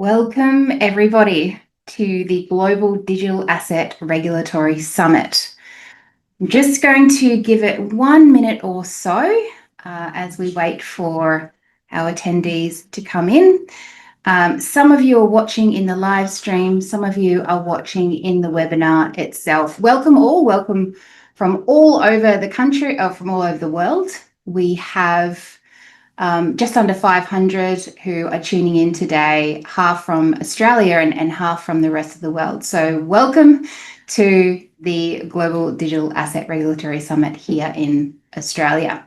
Welcome, everybody, to the Global Digital Asset Regulatory Summit. I'm just going to give it 1 minute or so as we wait for our attendees to come in. Some of you are watching in the live stream, some of you are watching in the webinar itself. Welcome all, welcome from all over the country, or from all over the world. We have just under 500 who are tuning in today, half from Australia and half from the rest of the world. So welcome to the Global Digital Asset Regulatory Summit here in Australia.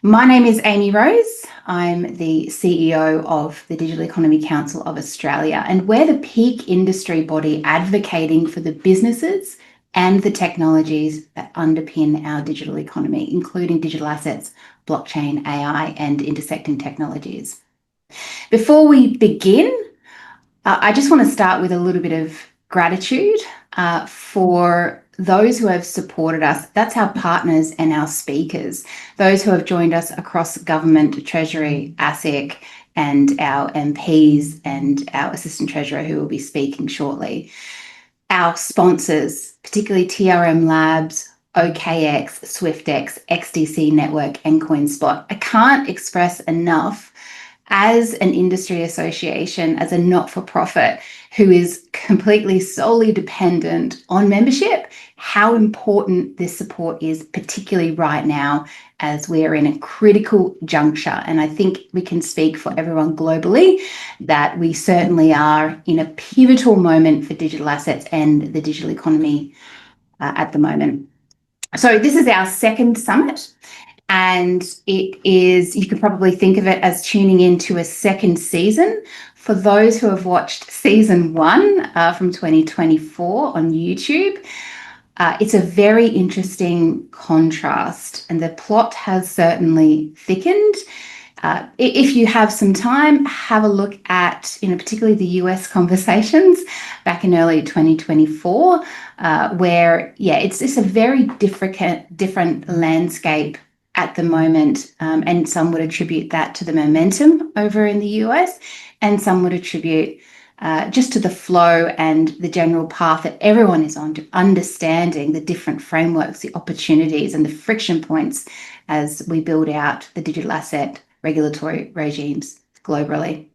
My name is Amy-Rose. I'm the CEO of the Digital Economy Council of Australia, and we're the peak industry body advocating for the businesses and the technologies that underpin our digital economy, including digital assets, blockchain, AI, and intersecting technologies. Before we begin, I just want to start with a little bit of gratitude for those who have supported us. That's our partners and our speakers, those who have joined us across government, Treasury, ASIC, and our MPs and our Assistant Treasurer who will be speaking shortly. Our sponsors, particularly TRM Labs, OKX, SwiftX, XDC Network, and CoinSpot. I can't express enough, as an industry association, as a not-for-profit who is completely solely dependent on membership, how important this support is, particularly right now as we are in a critical juncture. And I think we can speak for everyone globally that we certainly are in a pivotal moment for digital assets and the digital economy at the moment. So this is our second summit, and it is, you could probably think of it as tuning into a second season. For those who have watched season 1 from 2024 on YouTube, it's a very interesting contrast, and the plot has certainly thickened. If you have some time, have a look at, particularly the US conversations back in early 2024, where, it's just a very different landscape at the moment, and some would attribute that to the momentum over in the US, and some would attribute just to the flow and the general path that everyone is on to understanding the different frameworks, the opportunities, and the friction points as we build out the digital asset regulatory regimes globally.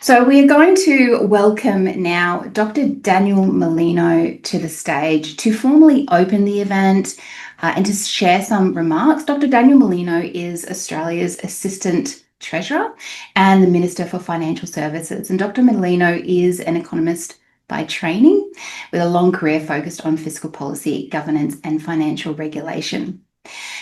So we are going to welcome now Dr. Daniel Mulino to the stage to formally open the event and to share some remarks. Dr. Daniel Mulino is Australia's Assistant Treasurer and the Minister for Financial Services. And Dr. Mulino is an economist by training with a long career focused on fiscal policy, governance, and financial regulation.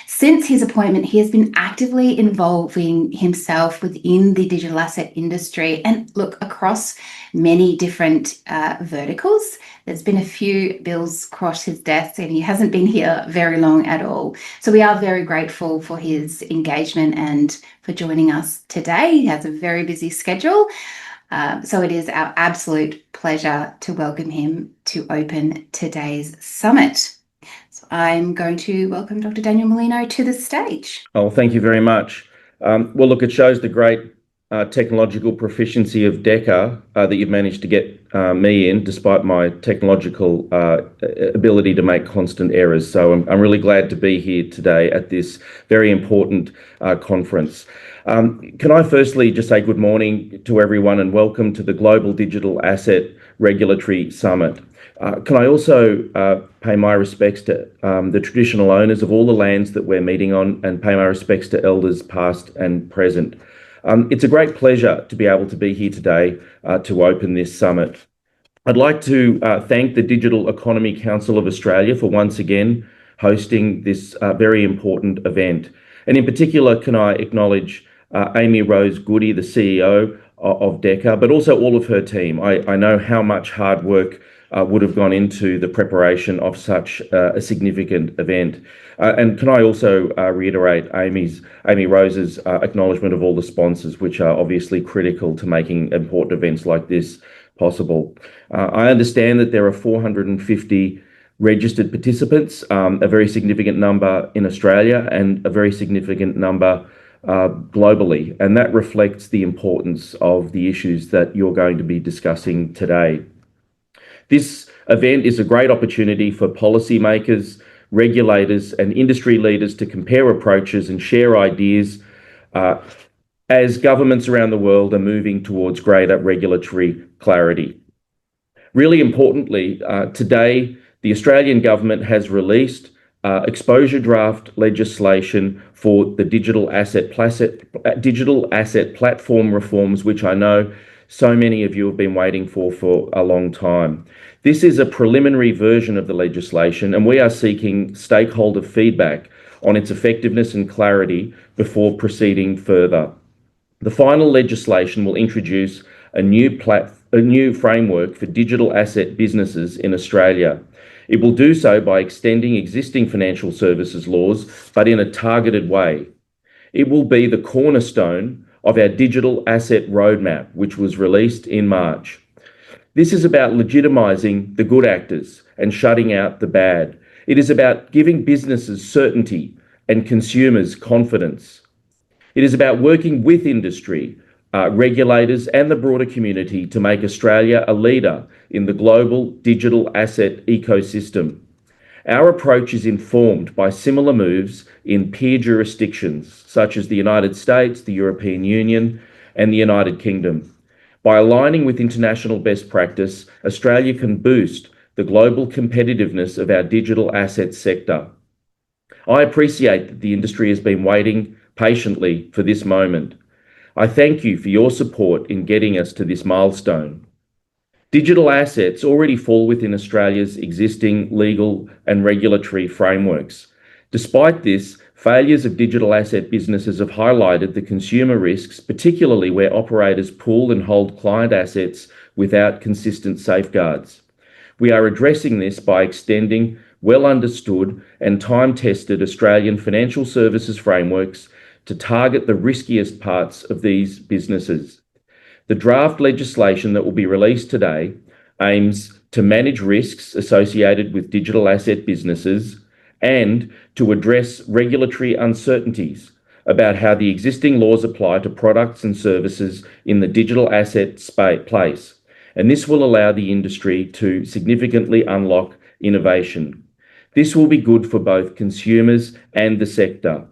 Since his appointment, he has been actively involving himself within the digital asset industry and across many different verticals. There's been a few bills cross his desk, and he hasn't been here very long at all. So we are very grateful for his engagement and for joining us today. He has a very busy schedule. So it is our absolute pleasure to welcome him to open today's summit. So I'm going to welcome Dr. Daniel Mulino to the stage. Oh, thank you very much. Well, look, it shows the great technological proficiency of DECA that you've managed to get me in, despite my technological ability to make constant errors. So I'm really glad to be here today at this very important conference. Can I firstly just say good morning to everyone and welcome to the Global Digital Asset Regulatory Summit. Can I also pay my respects to the traditional owners of all the lands that we're meeting on, and pay my respects to elders past and present. It's a great pleasure to be able to be here today to open this summit. I'd like to thank the Digital Economy Council of Australia for once again hosting this very important event. And in particular, can I acknowledge Amy-Rose Goodey, the CEO of DECA, but also all of her team. I know how much hard work would have gone into the preparation of such a significant event. And can I also reiterate Amy-Rose's acknowledgement of all the sponsors, which are obviously critical to making important events like this possible. I understand that there are 450 registered participants, a very significant number in Australia and a very significant number globally, and that reflects the importance of the issues that you're going to be discussing today. This event is a great opportunity for policymakers, regulators, and industry leaders to compare approaches and share ideas as governments around the world are moving towards greater regulatory clarity. Really importantly, today, the Australian government has released exposure draft legislation for the digital asset platform reforms, which I know so many of you have been waiting for a long time. This is a preliminary version of the legislation, and we are seeking stakeholder feedback on its effectiveness and clarity before proceeding further. The final legislation will introduce a new framework for digital asset businesses in Australia. It will do so by extending existing financial services laws, but in a targeted way. It will be the cornerstone of our digital asset roadmap, which was released in March. This is about legitimising the good actors and shutting out the bad. It is about giving businesses certainty and consumers confidence. It is about working with industry, regulators, and the broader community to make Australia a leader in the global digital asset ecosystem. Our approach is informed by similar moves in peer jurisdictions, such as the United States, the European Union, and the United Kingdom. By aligning with international best practice, Australia can boost the global competitiveness of our digital assets sector. I appreciate that the industry has been waiting patiently for this moment. I thank you for your support in getting us to this milestone. Digital assets already fall within Australia's existing legal and regulatory frameworks. Despite this, failures of digital asset businesses have highlighted the consumer risks, particularly where operators pool and hold client assets without consistent safeguards. We are addressing this by extending well understood and time-tested Australian financial services frameworks to target the riskiest parts of these businesses. The draft legislation that will be released today aims to manage risks associated with digital asset businesses and to address regulatory uncertainties about how the existing laws apply to products and services in the digital asset space. And this will allow the industry to significantly unlock innovation. This will be good for both consumers and the sector.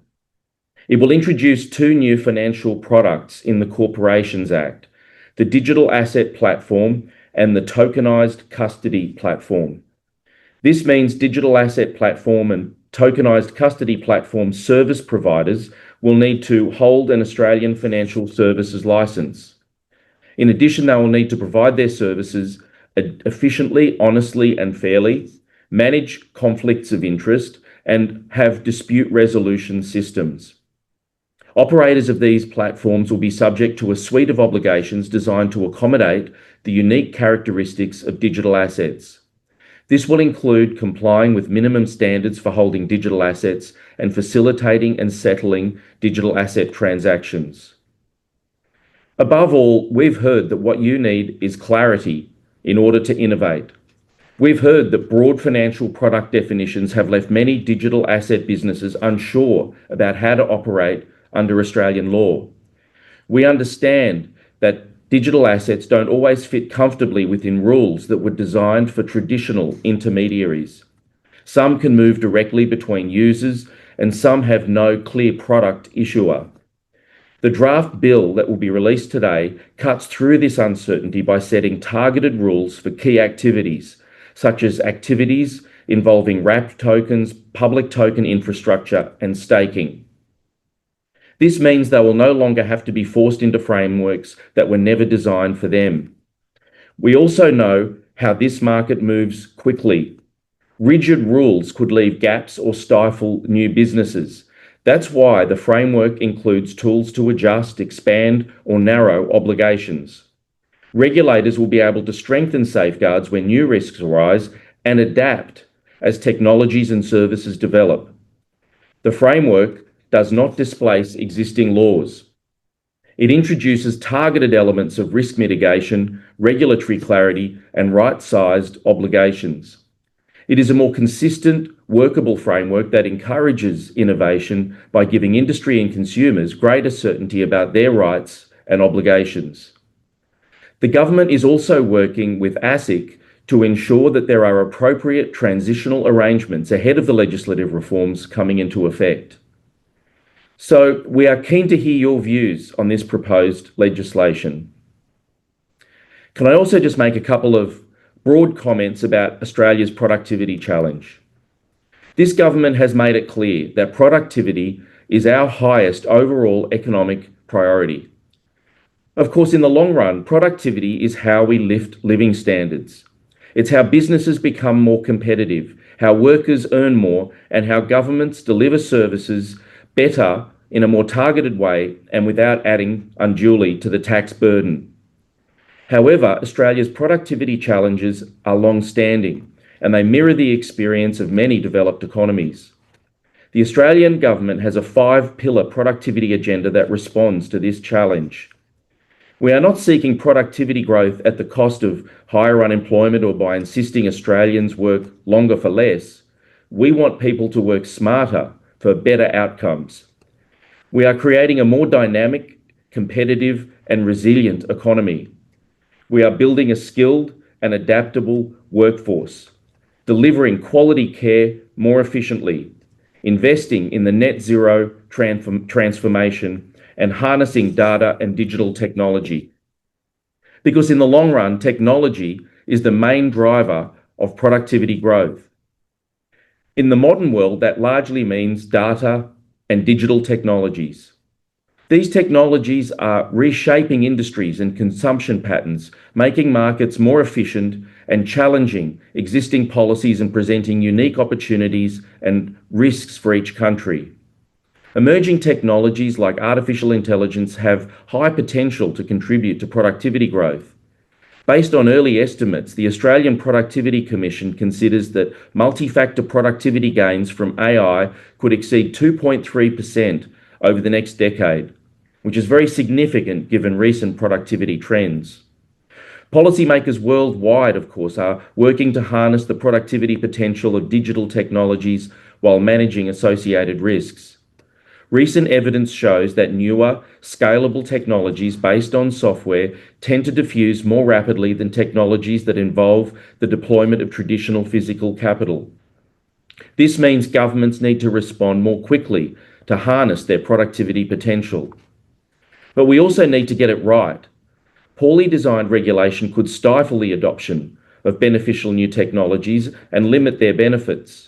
It will introduce two new financial products in the Corporations Act, the Digital Asset Platform and the Tokenised Custody Platform. This means digital asset platform and tokenised custody platform service providers will need to hold an Australian financial services licence. In addition, they will need to provide their services efficiently, honestly and fairly, manage conflicts of interest, and have dispute resolution systems. Operators of these platforms will be subject to a suite of obligations designed to accommodate the unique characteristics of digital assets. This will include complying with minimum standards for holding digital assets and facilitating and settling digital asset transactions. Above all, we've heard that what you need is clarity in order to innovate. We've heard that broad financial product definitions have left many digital asset businesses unsure about how to operate under Australian law. We understand that digital assets don't always fit comfortably within rules that were designed for traditional intermediaries. Some can move directly between users, and some have no clear product issuer. The draft bill that will be released today cuts through this uncertainty by setting targeted rules for key activities, such as activities involving wrapped tokens, public token infrastructure, and staking. This means they will no longer have to be forced into frameworks that were never designed for them. We also know how this market moves quickly. Rigid rules could leave gaps or stifle new businesses. That's why the framework includes tools to adjust, expand, or narrow obligations. Regulators will be able to strengthen safeguards when new risks arise and adapt as technologies and services develop. The framework does not displace existing laws. It introduces targeted elements of risk mitigation, regulatory clarity, and right-sized obligations. It is a more consistent, workable framework that encourages innovation by giving industry and consumers greater certainty about their rights and obligations. The government is also working with ASIC to ensure that there are appropriate transitional arrangements ahead of the legislative reforms coming into effect. So we are keen to hear your views on this proposed legislation. Can I also just make a couple of broad comments about Australia's productivity challenge? This government has made it clear that productivity is our highest overall economic priority. Of course, in the long run, productivity is how we lift living standards. It's how businesses become more competitive, how workers earn more, and how governments deliver services better in a more targeted way and without adding unduly to the tax burden. However, Australia's productivity challenges are long-standing, and they mirror the experience of many developed economies. The Australian government has a 5-pillar productivity agenda that responds to this challenge. We are not seeking productivity growth at the cost of higher unemployment or by insisting Australians work longer for less. We want people to work smarter for better outcomes. We are creating a more dynamic, competitive, and resilient economy. We are building a skilled and adaptable workforce, delivering quality care more efficiently, investing in the net zero transformation, and harnessing data and digital technology. Because in the long run, technology is the main driver of productivity growth. In the modern world, that largely means data and digital technologies. These technologies are reshaping industries and consumption patterns, making markets more efficient and challenging existing policies and presenting unique opportunities and risks for each country. Emerging technologies like artificial intelligence have high potential to contribute to productivity growth. Based on early estimates, the Australian Productivity Commission considers that multi-factor productivity gains from AI could exceed 2.3% over the next decade, which is very significant given recent productivity trends. Policymakers worldwide, of course, are working to harness the productivity potential of digital technologies while managing associated risks. Recent evidence shows that newer, scalable technologies based on software tend to diffuse more rapidly than technologies that involve the deployment of traditional physical capital. This means governments need to respond more quickly to harness their productivity potential. But we also need to get it right. Poorly designed regulation could stifle the adoption of beneficial new technologies and limit their benefits.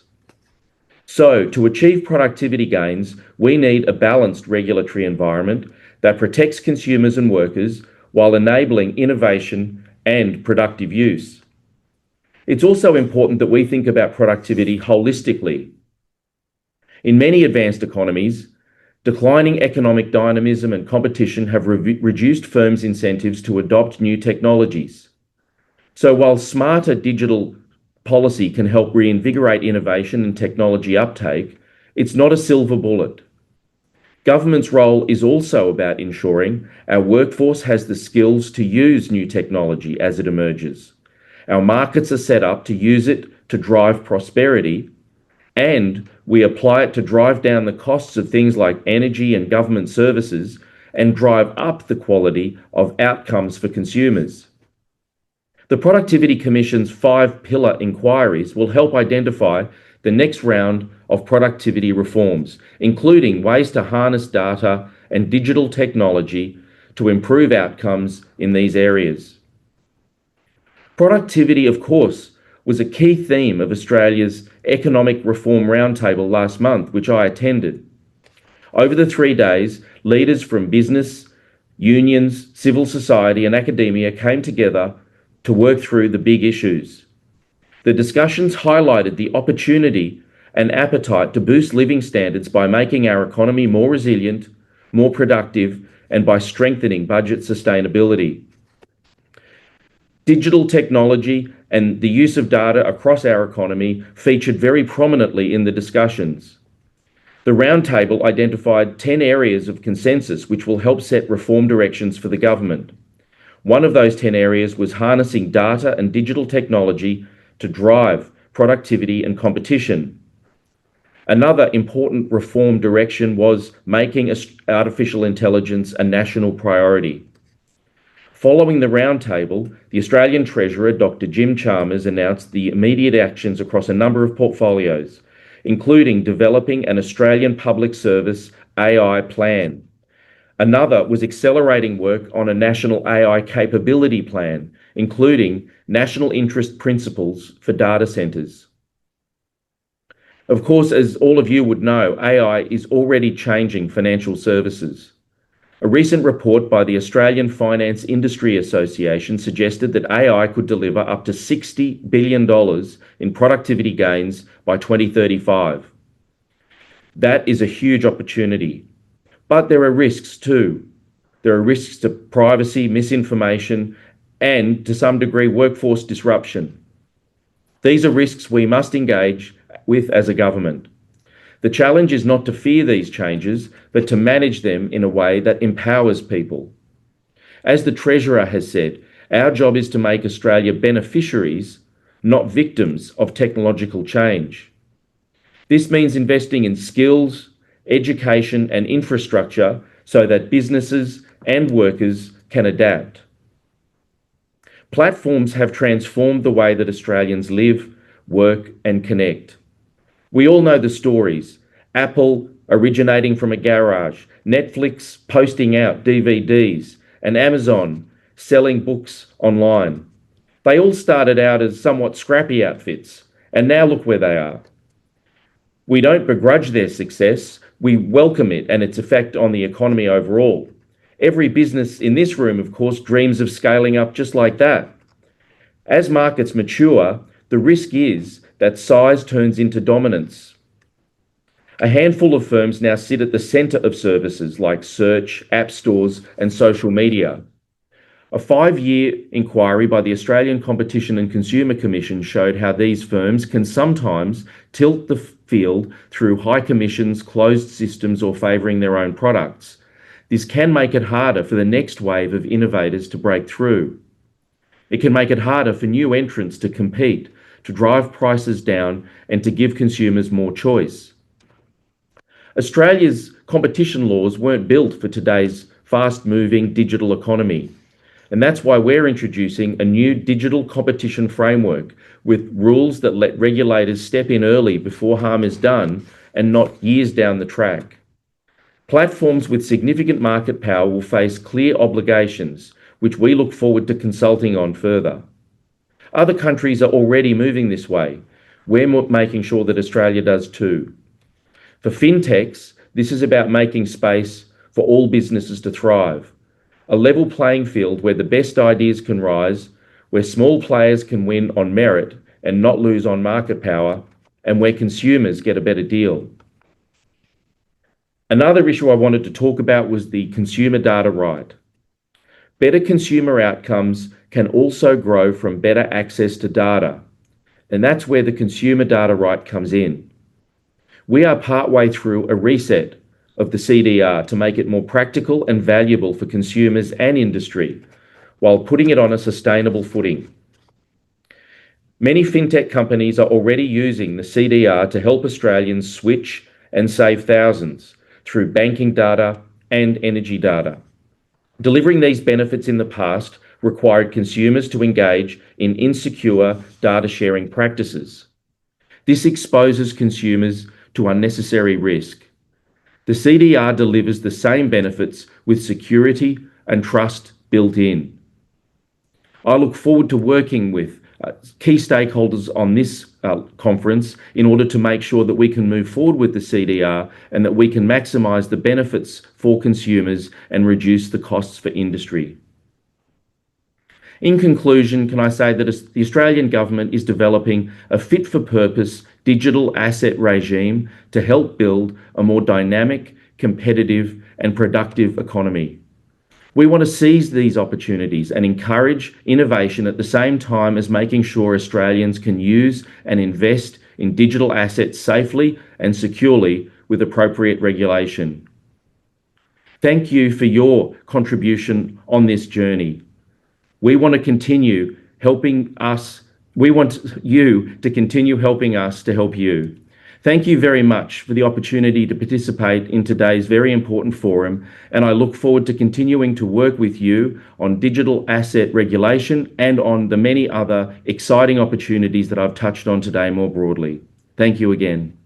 So, to achieve productivity gains, we need a balanced regulatory environment that protects consumers and workers while enabling innovation and productive use. It's also important that we think about productivity holistically. In many advanced economies, declining economic dynamism and competition have reduced firms' incentives to adopt new technologies. So while smarter digital policy can help reinvigorate innovation and technology uptake, it's not a silver bullet. Government's role is also about ensuring our workforce has the skills to use new technology as it emerges. Our markets are set up to use it to drive prosperity, and we apply it to drive down the costs of things like energy and government services and drive up the quality of outcomes for consumers. The Productivity Commission's 5-pillar inquiries will help identify the next round of productivity reforms, including ways to harness data and digital technology to improve outcomes in these areas. Productivity, of course, was a key theme of Australia's Economic Reform Roundtable last month, which I attended. Over the 3 days, leaders from business, unions, civil society, and academia came together to work through the big issues. The discussions highlighted the opportunity and appetite to boost living standards by making our economy more resilient, more productive, and by strengthening budget sustainability. Digital technology and the use of data across our economy featured very prominently in the discussions. The roundtable identified 10 areas of consensus which will help set reform directions for the government. One of those 10 areas was harnessing data and digital technology to drive productivity and competition. Another important reform direction was making artificial intelligence a national priority. Following the roundtable, the Australian Treasurer, Dr Jim Chalmers, announced the immediate actions across a number of portfolios, including developing an Australian Public Service AI plan. Another was accelerating work on a national AI capability plan, including national interest principles for data centres. Of course, as all of you would know, AI is already changing financial services. A recent report by the Australian Finance Industry Association suggested that AI could deliver up to $60 billion in productivity gains by 2035. That is a huge opportunity. But there are risks too. There are risks to privacy, misinformation, and to some degree, workforce disruption. These are risks we must engage with as a government. The challenge is not to fear these changes, but to manage them in a way that empowers people. As the Treasurer has said, our job is to make Australia beneficiaries, not victims of technological change. This means investing in skills, education, and infrastructure so that businesses and workers can adapt. Platforms have transformed the way that Australians live, work, and connect. We all know the stories. Apple originating from a garage, Netflix posting out DVDs, and Amazon selling books online. They all started out as somewhat scrappy outfits, and now look where they are. We don't begrudge their success, we welcome it and its effect on the economy overall. Every business in this room, of course, dreams of scaling up just like that. As markets mature, the risk is that size turns into dominance. A handful of firms now sit at the centre of services like search, app stores, and social media. A 5-year inquiry by the Australian Competition and Consumer Commission showed how these firms can sometimes tilt the field through high commissions, closed systems, or favouring their own products. This can make it harder for the next wave of innovators to break through. It can make it harder for new entrants to compete, to drive prices down, and to give consumers more choice. Australia's competition laws weren't built for today's fast-moving digital economy. And that's why we're introducing a new digital competition framework with rules that let regulators step in early before harm is done and not years down the track. Platforms with significant market power will face clear obligations, which we look forward to consulting on further. Other countries are already moving this way. We're making sure that Australia does too. For fintechs, this is about making space for all businesses to thrive. A level playing field where the best ideas can rise, where small players can win on merit and not lose on market power, and where consumers get a better deal. Another issue I wanted to talk about was the consumer data right. Better consumer outcomes can also grow from better access to data, and that's where the consumer data right comes in. We are partway through a reset of the CDR to make it more practical and valuable for consumers and industry, while putting it on a sustainable footing. Many fintech companies are already using the CDR to help Australians switch and save thousands through banking data and energy data. Delivering these benefits in the past required consumers to engage in insecure data sharing practices. This exposes consumers to unnecessary risk. The CDR delivers the same benefits with security and trust built in. I look forward to working with key stakeholders on this conference in order to make sure that we can move forward with the CDR and that we can maximise the benefits for consumers and reduce the costs for industry. In conclusion, can I say that the Australian Government is developing a fit-for-purpose digital asset regime to help build a more dynamic, competitive, and productive economy. We want to seize these opportunities and encourage innovation at the same time as making sure Australians can use and invest in digital assets safely and securely with appropriate regulation. Thank you for your contribution on this journey. We want you to continue helping us to help you. Thank you very much for the opportunity to participate in today's very important forum, and I look forward to continuing to work with you on digital asset regulation and on the many other exciting opportunities that I've touched on today more broadly. Thank you again.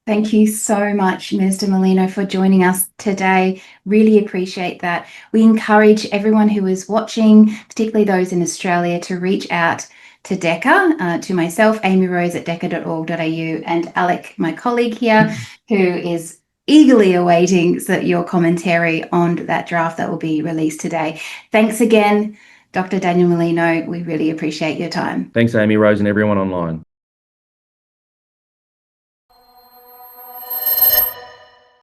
Thank you so much, Mr. Mulino, for joining us today. Really appreciate that. We encourage everyone who is watching, particularly those in Australia, to reach out to DECA, to myself, Amy-Rose at deca.org.au, and Alec, my colleague here, who is eagerly awaiting your commentary on that draft that will be released today. Thanks again, Dr. Daniel Mulino. We really appreciate your time. Thanks, Amy-Rose, and everyone online.